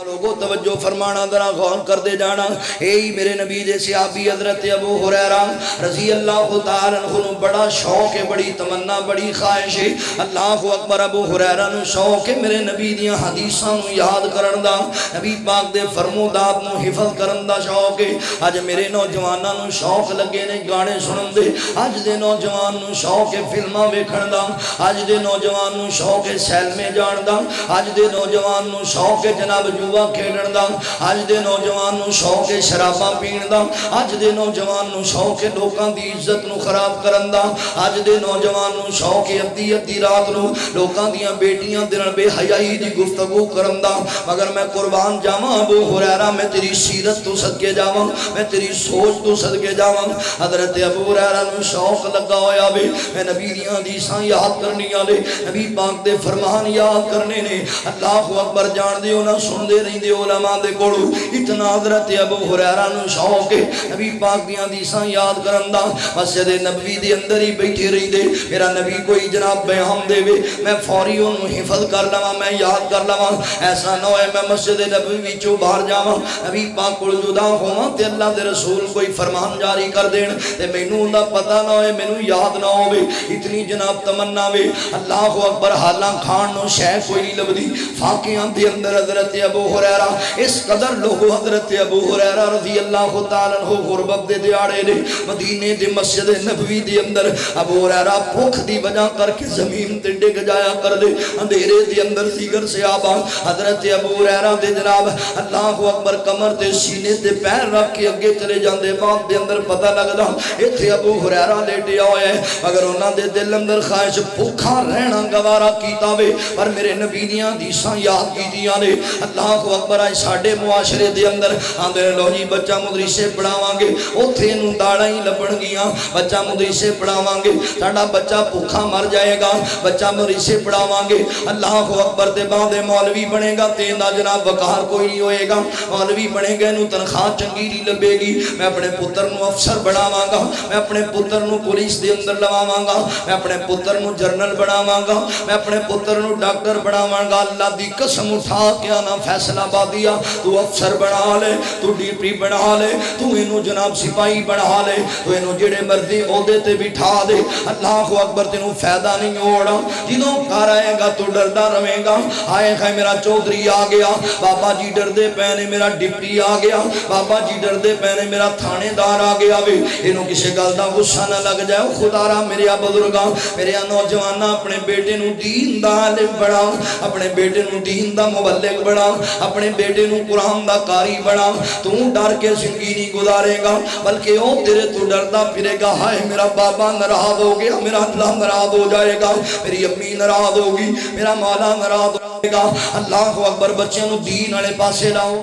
لوگوں توجہ فرمانا ذرا غور کر دے جانا. اے میرے نبی دے صحابی حضرت ابو ہریرہ رضی اللہ تعالی عنہ بڑا شوق ہے, بڑی تمنا, بڑی خواہش ہے. اللہ اکبر. ابو ہریرہ نو شوق ہے میرے نبی دیاں حدیثاں نو یاد کرن دا, نبی پاک دے فرمودات نو حفظ کرن دا شوق ہے. اج میرے نوجواناں نو شوق لگے نے گانے سنن دے, اج دے نوجوان نو شوق ہے فلماں ویکھن دا, اج دے نوجوان نو شوق ہے سینمے جان دا, اج دے نوجوان نو شوق ہے جناب جوا کھیڈن دا, اج دے نوجوان نو شوق ہے شراباں پین دا, اج دے نوجوان نو شوق ہے لوکاں دی عزت نو خراب کرن دا, اج دے نوجوان نو شوق ہے ادھی رات نو لوکاں دیاں بیٹیاں دے نال بے حیائی دی گفتگو کرن دا. مگر میں قربان جاواں ابو ہریرہ, میں تیری سیرت تو صدقے جاواں, میں تیری سوچ تو صدقے جاواں. حضرت ابو ہریرہ نو شوق لگا ہویا وے, میں نبی دیاں حدیثاں یاد کرنی والے, نبی پاک دے فرمان یاد کرنے نے. اللہ اکبر. جان دیو نہ سن دے رہی دے علماء دے کولو اتنا حضرت ابو ہریرہ نو شوق ہے نبی پاک دیاں حدیثاں یاد کرن دا. مسجد نبوی دے اندر ہی بیٹھے رہی دے, میرا نبی کوئی جناب بیان دے وے, میں فوری انہوں حفظ کر لواں, میں یاد کر لواں. ایسا نہ ہوئے میں مسجد نبوی وچوں باہر جاواں, نبی پاک کول جدا ہوواں تے اللہ دے رسول کوئی فرمان جاری کر دین تے مینوں دا پتہ نہ ہوئے, مینوں یاد نہ ہوئے. اتنی جناب تمنا وے. اللہ اکبر. حالاں کھان نو شے کوئی نہیں لبدی. فاقیاں دے اندر حضرت ابو ہریرہ اس قدر لوگ حضرت ابو ہریرہ رضی اللہ تعالی عنہ غربت دے دیاڑے نے مدینے دے مسجد نبوی دے اندر ابو ہریرہ بھوک دی وجہ کر کے زمین تے ڈگ جایا کر دے, اندھیرے دے اندر دیگر صحابہ حضرت ابو ہریرہ دے جناب اللہ اکبر کمر تے سینے تے پیر رکھ کے اگے چلے جاندے. بعد دے اندر پتہ لگدا ایتھے ابو ہریرہ لیٹیا ہویا ہے, مگر انہاں دے دل اندر خواہش بھوکا رہنا گوارا کیتا وے, پر میرے نبی دیاں حدیثاں یاد کیتیاں نے. اللہ اکبر. اج ساڈے معاشرے دے اندر آندے لو جی بچہ مدرسے پڑھاواں گے, اوتھے نوں داڑاں ہی لبن گیاں. بچہ مدرسے پڑھاواں گے, ساڈا بچہ بھوکا مر جائے گا. بچہ مدرسے پڑھاواں گے, اللہ اکبر. تے بعد مولوی بنے گا تے دا جناب وقار کوئی نہیں ہوئے گا. مولوی بنے گا نوں تنخواہ چنگی نہیں لبے گی. میں اپنے پتر نوں افسر بناواں گا, میں اپنے پتر نوں پولیس دے اندر لواواں گا, میں اپنے پتر نوں جرنل بناواں گا, میں اپنے پتر نوں ڈاکٹر بناواں گا. اللہ دی قسم اٹھا کے آنا فیصلہ بادیا, تو افسر بنا لے, تو ڈی پی بنا لے, تو انہوں جناب سپاہی بنا لے, تو انہوں جڑے مرضی عہدے تے بٹھا دے. اللہ اکبر. تینوں فائدہ نہیں ہوڑا. جدوں گھر آئے گا تو ڈردا رہے گا. آئے ہے میرا چودھری آ گیا, بابا جی ڈردے پہنے میرا ڈپٹی آ گیا, بابا جی ڈردے پہنے میرا تھانے دار آ گیا وے. انہوں کسی گل دا غصہ نہ لگ جائے. خدا را میرے بزرگاں, میرے نوجواناں, اپنے بیٹے نوں دین دا عالم بنا, اپنے بیٹے نوں دین دا مبلغ بنا, اپنے بیٹے نوں قرآن دا قاری بنا. تو ڈر کے زندگی نہیں گزارے گا, بلکہ او تیرے تو ڈردا پھرے گا. ہائے میرا بابا ناراض ہو گیا, میرا اللہ ناراض ہو جائے گا, میری امی ناراض ہوگی, میرا مولا ناراض ہو جائے گا. اللہ اکبر. بچیاں نوں دین والے پاسے لاؤ.